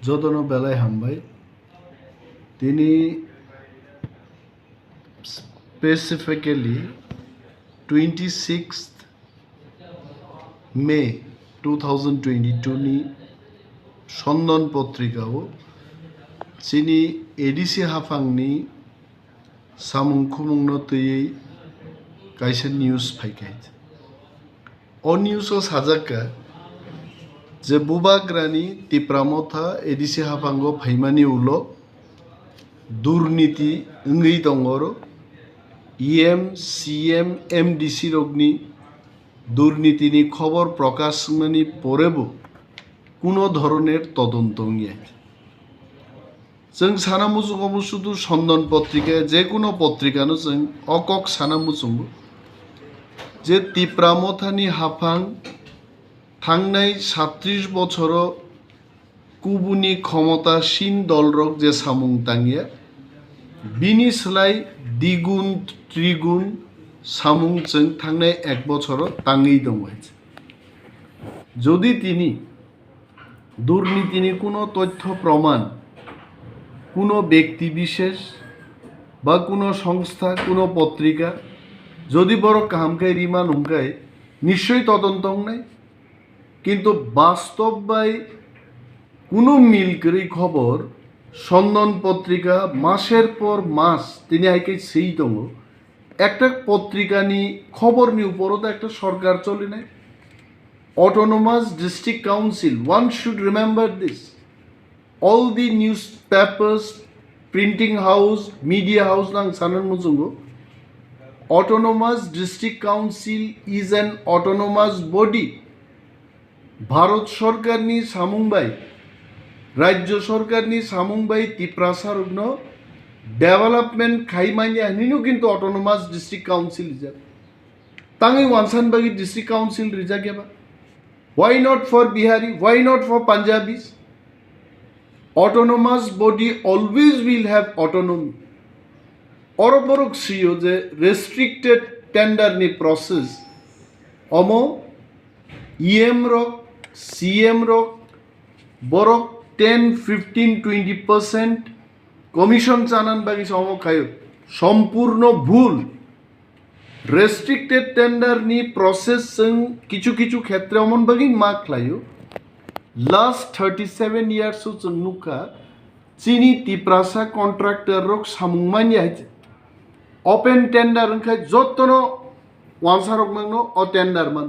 যতন বেলায় হামবাই তিনি specifically 26th May 2022 ni Syandan Patrika sini ADC hapangni samung khumungno tui kaisa news phaikai o news o sajaka je bubagrani tipramotha ADC hapango phaimani ulo durniti ngei dongoro EM CM MDC rogni দুর্নীতিনি খবর প্রকাশ মানে পরেব কোনো ধরনের তদন্ত নিয়ে जों सानामुचुंगावबो শুধু সন্ধান পত্রিকায় যে কোনো পত্রিকানো जों अकक सानामुचुंगो যে তিপ্রামথানি হাফাং थांनाय 37 বছর কুবুনি ক্ষমতাসীন দলরক যে সামুং তাঙ্গিয়া বিনি সোলাই দ্বিগুণ ত্রিগুণ সামুং जों थांनाय 1 বছর তাঙ্গেই দং হয়েছে যদি তিনি দুর্নীতিনি কোনো তথ্য প্রমাণ কোনো ব্যক্তি বিশেষ বা কোনো সংস্থা কোনো পত্রিকা যদি বড় কামকাই রিমান হুমকাই নিশ্চয়ই তদন্ত নাই কিন্তু বাস্তবাই কোনো মিল করে খবর সন্ধান পত্রিকা মাসের পর মাস তিনি আইকে সেই দङ একটা পত্রিকা নি খবর নি উপরও তো একটা সরকার চলে নাই autonomous district council one should remember this all the newspapers printing house media house nang sanan mujungo autonomous district council is an autonomous body bharat sarkar ni samungbai rajya sarkar ni samungbai tiprasar no development khaimanya ninu kintu autonomous district council ja tangai wansan bagi district council rija geba why not for bihari why not for punjabis autonomous body always will have autonomy oroborok siyo je restricted tender ni process omo em rok cm rok borok 10-15-20% commission chanan bagi somo khayo সম্পূর্ণ ভুল restricted tender ni process sing kichu kichu khetre omon bagi mak layo last 37 years of nuka chini tiprasa contractor rok samungmani haite open tender khai jottono wansa rok mangno o tender man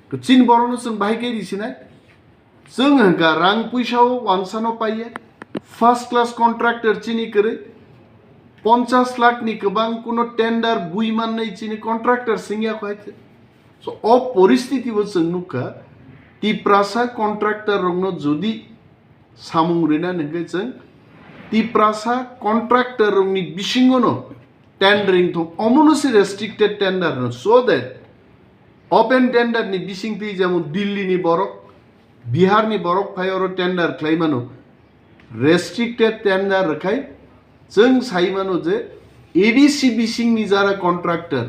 to chin borono sung bahike disina sung hanga rang puisao wansa no paiye first class contractor chini kare 50 lakh ni kebang kuno tender bui man nei chini contractor singya khaite so o poristiti bo sung nuka tiprasa contractor rongno jodi samung rena nengke जों tiprasa contractor rongni bisingono tendering thong omonosi restricted tender no so that open tender ni bisingti jemon Delhi ni borok Bihar ni borok phayoro tender khlaimano restricted tender rakhai जों saimano je ADC bising ni jara contractor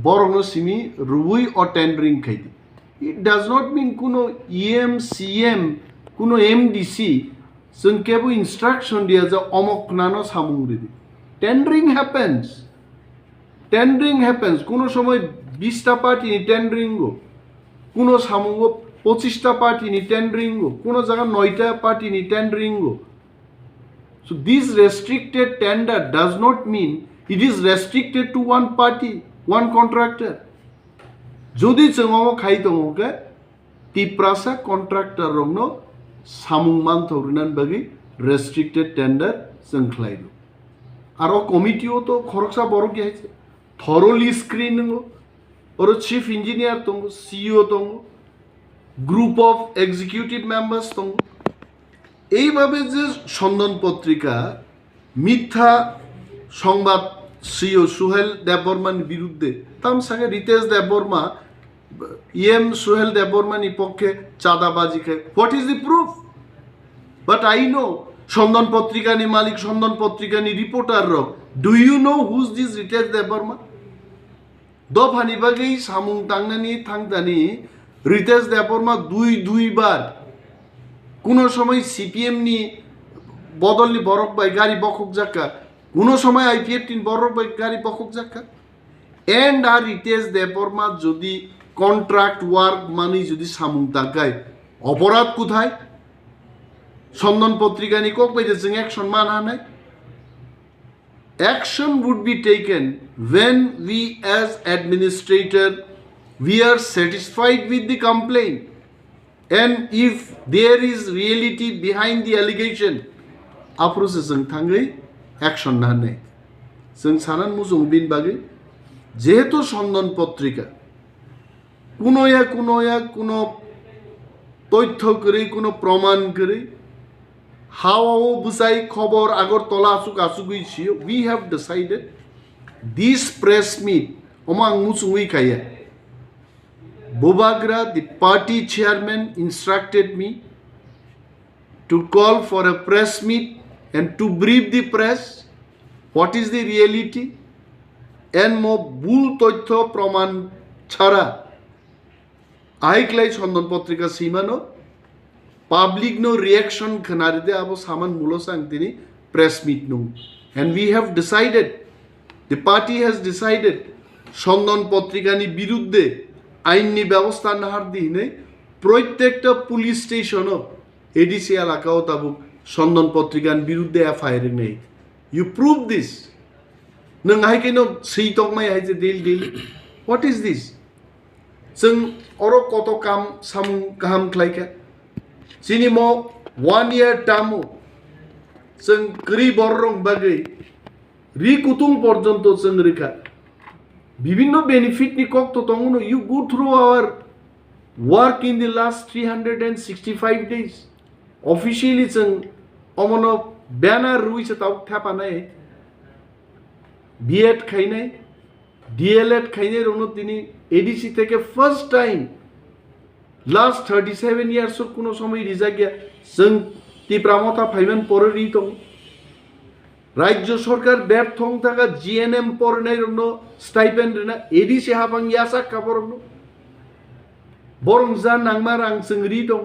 borokno simi rubui o tendering khaidi it does not mean kuno EM CM kuno MDC जों केबो instruction dia je omok nano samung ridi tendering happens kuno somoy 20 ta party ni tendering go kuno samung go 25 ta party ni tendering go kuno jaga 9 ta party ni tendering go so this restricted tender does not mean it is restricted to one party one contractor যদি जोंङो खाइदोंगे Tiprasa contractor रंनो सामुंमान थौरिनान बगी restricted tender जों खलाइदो आरो कमिटिओ तो खरकसा बरो गयाइছে thoroughly screening और चीफ इंजिनियर दंगो सीईओ दंगो ग्रुप अफ एग्जीक्यूटिव मेंबार्स दंगो এইভাবে যে সন্ধান পত্রিকা মিথ্যা সংবাদ सीईओ सुहेल देबबर्मान বিরুদ্ধে তামসাকে Ritesh Debbarma EM Suhel Debbarmani পক্ষে চাঁদাবাজি খায় what is the proof but I know Sandhan পত্রিকা নি মালিক সন্ধান পত্রিকা নি রিপোর্টার রক do you know whose this Ritesh Debbarma দফানি বাগেই সামুং তাংনানি থাংদানি রিতেশ দেববর্মা দুইবার কোনো সময় সিপিএম নি বদলনি বরক বাই গাড়ি বখক জাকা কোনো সময় আইপিএফ টিন বরক বাই গাড়ি বখক জাকা এন্ড আর রিতেশ দেববর্মা যদি কন্ট্রাক্ট ওয়ার্ক মানি যদি সামুং তাকায় অপরাধ কোথায় সন্দন পত্রিকানি কক বাইতে जों অ্যাকশন মানা নাই action would be taken when we as administrator we are satisfied with the complaint and if there is reality behind the allegation aprose जों थांगै action ना नै जों सानान मुजुं बिन बागै जेहेतु সন্দন পত্রিকা কোনো তথ্য করে কোনো প্রমাণ করে হাওয়াও বুঝাই খবর আগরতলা আসুক আসুকই ছিল we have decided this press meet omang musungui kaya Bobagra the party chairman instructed me to call for a press meet and to brief the press what is the reality and mo ভুল তথ্য প্রমাণ ছাড়া আইক্লাই সন্দন পত্রিকা সীমানো public no reaction khanaride abo saman mulo sang tini press meet no and we have decided the party has decided সন্দন পত্রিকানি বিরুদ্ধে আইনি ব্যবস্থা নাহার দিনে প্রত্যেকটা পুলিশ স্টেশনও এডিসি এলাকাও তাবুক সন্দন পত্রিকান বিরুদ্ধে এফআইআর নেই ইউ প্রুভ দিস নং হাইকেন সেই তকমাই হাইছে দিল হোয়াট ইজ দিস जों अरो कत काम सामुं गाहाम ख्लायखा Sini mo 1 year tamu जों गरी बररं बागै रिकुतुं पर्यन्त जों रेखा বিভিন্ন বেনিফিট নি কত তঙ্গনো you go through our work in the last 365 days officially जों অমন ব্যানার রুইছে তাও থাপা নাই বিএড খাইনাই ডিএলএড খাইনাই রনো তিনি এডিসি থেকে ফার্স্ট টাইম লাস্ট 37 years কোনো সময় রিজা গিয়া जों তীব্রামতা ফাইমান পরেরই তো রাজ্য সরকার ব্যর্থ থাকা জিএনএম পরনের জন্য স্টাইপেন্ড না এডিসি হাবাঙ্গি আশা কাপড় বরং যা নাংমার আং চিংড়ি দং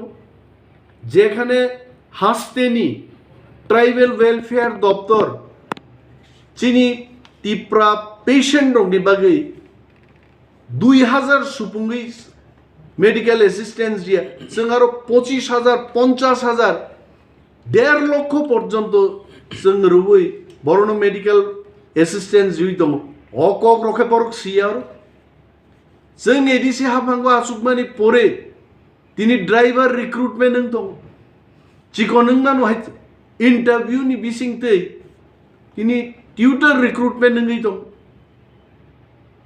যেখানে হাসতেনি ট্রাইবেল ওয়েলফেয়ার দপ্তর চিনি তিপ্রা পেশেন্ট রংনি বাগै 2000 সুপুঙ্গি মেডিকেল অ্যাসিস্ট্যান্স দিয়া जों আরো 25000 50000 1.5 লক্ষ পর্যন্ত जों রুবই বরণ মেডিকেল অ্যাসিস্ট্যান্স জুই দং অকক রকে পরক সিয়ার जों এডিসি হাফাঙ্গো আসুকমানি পরে তিনি ড্রাইভার রিক্রুটমেন্ট নং দং চিকনং নানো হাই ইন্টারভিউ নি বিসিংতে তিনি টিউটর রিক্রুটমেন্ট নংই দং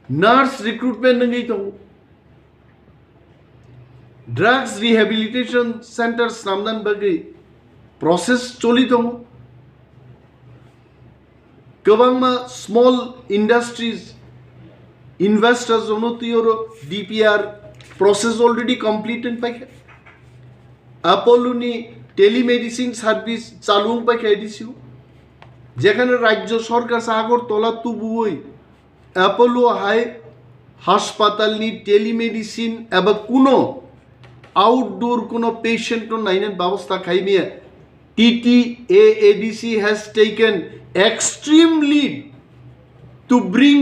নার্স রিক্রুটমেন্ট নংই দং ড্রাগস রিহ্যাবিলিটেশন সেন্টার সামদান বাগै প্রসেস চলি দং गोबांमा स्मॉल इंडस्ट्रीज इन्वेस्टर्स उन्नतियों डीपीआर प्रोसेस ऑलरेडी कंप्लीट इन पाके अपोलोनी टेलीमेडिसिन सर्विस चालू पाके एडिसियो যেখানে রাজ্য সরকার সাগর তোলা তুবুই অ্যাপোলো হাই হাসপাতালনি টেলিমেডিসিন এবং কোনো আউটডোর কোনো পেশেন্ট নাইনের ব্যবস্থা খাইমিয়া ADC has taken extreme lead to bring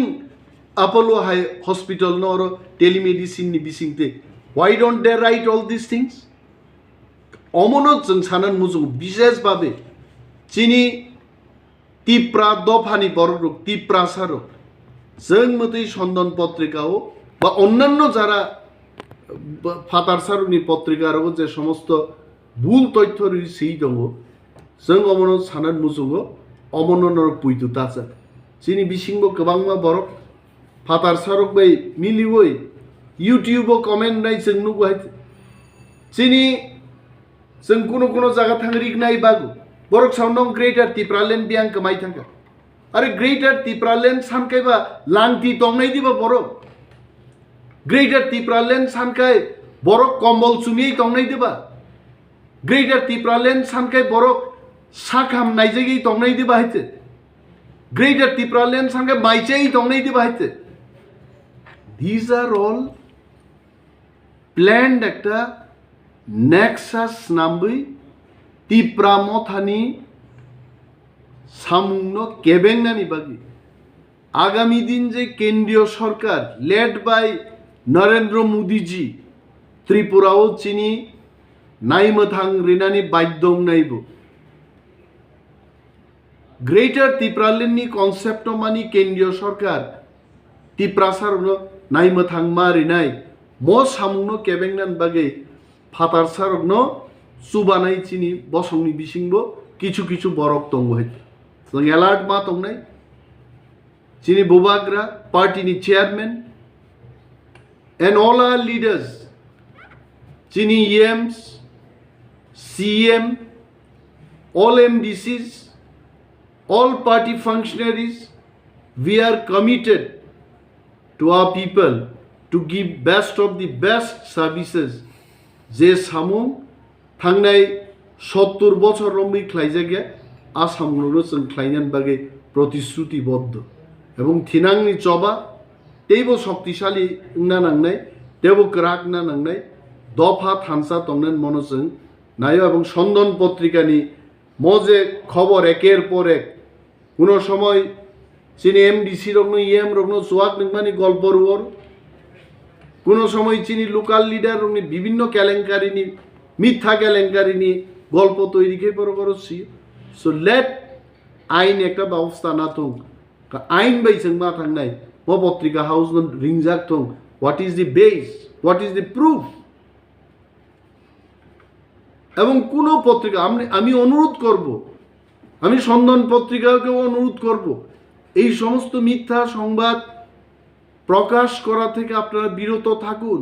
Apollo High Hospital nor telemedicine ni bisingte. Why don't they write all these things? Omonot जों sanan mujung bishesh bhabe chini tipra dofani borok tipra sarok जों मतै সন্দন পত্রিকাও বা অন্যান্য যারা ফাতার সারুনি পত্রিকার যে সমস্ত ভুল তথ্য সেই দङ जों अमनो सानान मुजुगो अमननर पुइतु तासा चिनि बिसिंगो गोबांमा बरक फातार सारक बै मिलिवै इउट्यूबो कमेन्ट नाय जों नुगो हाय चिनि जों कोनो जागा थांरिक नाय बागु बरक साउन्डं ग्रेटर तिप्रालेन बियां कमाय थांगा आरो ग्रेटर तिप्रालेन सानकायबा लांति तंनाय दिबा बरक ग्रेटर तिप्रालेन सानकाय बरक कम्बल सुमियै तंनाय दिबा ग्रेटर तिप्रालेन सानकाय बरक साखाम नायजै तंनाय दिबा हायते ग्रेटर तिप्रालेन सानकाय माइचै तंनाय दिबा हायते these are all planned একটা নেক্সাস নামবই তিপ্রামথানি সামুংন কেবেংনানি বাগি আগামী দিন যে কেন্দ্রীয় সরকার লেড বাই নরেন্দ্র মোদীজি ত্রিপুরাও চিনি নাইমথাং রিনানি বাধ্যং নাইব গ্রেটার ত্রিপুরালেননি কনসেপ্ট মানি কেন্দ্রীয় সরকার ত্রিপ্রাসার নাইমথাং মা রিনাই ম সামুংন কেবেংনান বাগে ফাতার সারগ্ন সুবানাই চিনি বসংনি বিসিংব কিছু কিছু বরক তঙ্গ হইতে অ্যালার্ট মা তং নাই চিনি বুবাগ্রা পার্টিনি chairman and all our leaders chini EMs CEM all MDCs all party functionaries we are committed to our people to give best of the best services je samung thangnai 70 বছর লম্বি খাইজাগে আসামগুলো जों খাইনান বাগে প্রতিশ্রুতিবদ্ধ এবং থিনাংনি চবা তেইবো শক্তিশালী না নাংনাই তেবো ক্রাক না নাংনাই দফা থানসা তংনেন মনসং নাইও এবং সন্দন পত্রিকানি মজে খবর একের পর এক কোনো সময় চিনি এমডিসি রগ্ন ইএম রগ্ন সোয়াক নিগমানি গল্প রুয়ার কোনো সময় চিনি লোকাল লিডার রগ্নি বিভিন্ন কেলেঙ্কারিনি মিথ্যা কেলেঙ্কারিনি গল্প তৈরি খেয়ে পর করছি সো লেট আইন একটা ব্যবস্থা না থং আইন বাইসং মা থাংনাই ম পত্রিকা হাউস রিংজাক থং what is the base what is the proof এবং কোনো পত্রিকা আমি অনুরোধ করব আমি সন্দন পত্রিকাকেও অনুরোধ করব এই সমস্ত মিথ্যা সংবাদ প্রকাশ করা থেকে আপনারা বিরত থাকুন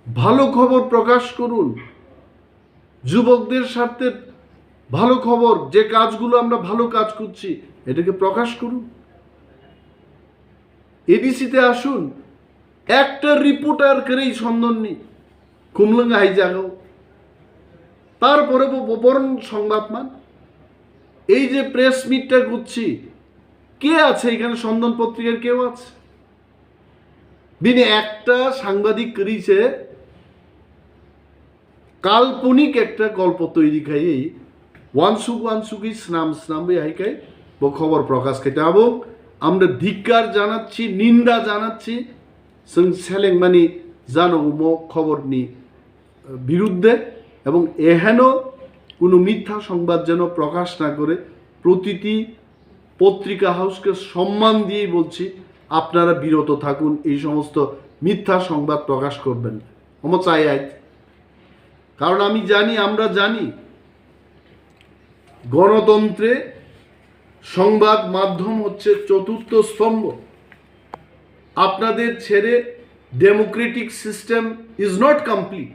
ভালো খবর প্রকাশ করুন যুবকদের স্বার্থে ভালো খবর যে কাজগুলো আমরা ভালো কাজ করছি এটাকে প্রকাশ করুন এডিসিতে আসুন একটা রিপোর্টার করেই সন্দেহ নেই কুমলঙ্গা হাই জাগাও তারপরে বরং সংবাদ মান এই যে প্রেস মিটটা করছি কে আছে এখানে সন্দন পত্রিকার কেউ আছে দিনে একটা সাংবাদিক করেছে কাল্পনিক একটা গল্প তৈরি খাই ওয়ানসুকি স্নাম হাইকাই খবর প্রকাশ খাইতে এবং আমরা ধিক্কার জানাচ্ছি নিন্দা জানাচ্ছি সেলেং মানে জানো খবরনি বিরুদ্ধে এবং এহেন কোনো মিথ্যা সংবাদ যেন প্রকাশ না করে প্রতিটি পত্রিকা হাউসকে সম্মান দিয়েই বলছি আপনারা বিরত থাকুন এই সমস্ত মিথ্যা সংবাদ প্রকাশ করবেন আমার চাই আজ কারণ আমি জানি আমরা জানি গণতন্ত্রে সংবাদ মাধ্যম হচ্ছে চতুর্থ স্তম্ভ আপনাদের ছেড়ে Democratic system is not complete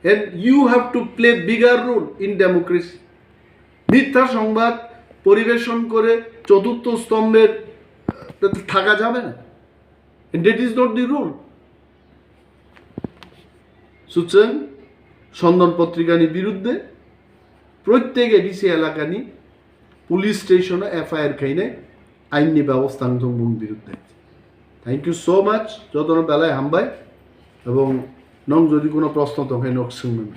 and you have to play bigger role in democracy মিথ্যা সংবাদ পরিবেশন করে চতুর্থ স্তম্ভের থাকা যাবে না and that is not the rule সুতরাং সন্দন পত্রিকানি বিরুদ্ধে প্রত্যেক এডিসি এলাকানি পুলিশ স্টেশনে এফআইআর খাইনে আইনি ব্যবস্থা বিরুদ্ধে থ্যাংক ইউ সো মাচ যত বেলায় হামবাই এবং নং যদি কোনো প্রশ্ন তখন নক শুনবেন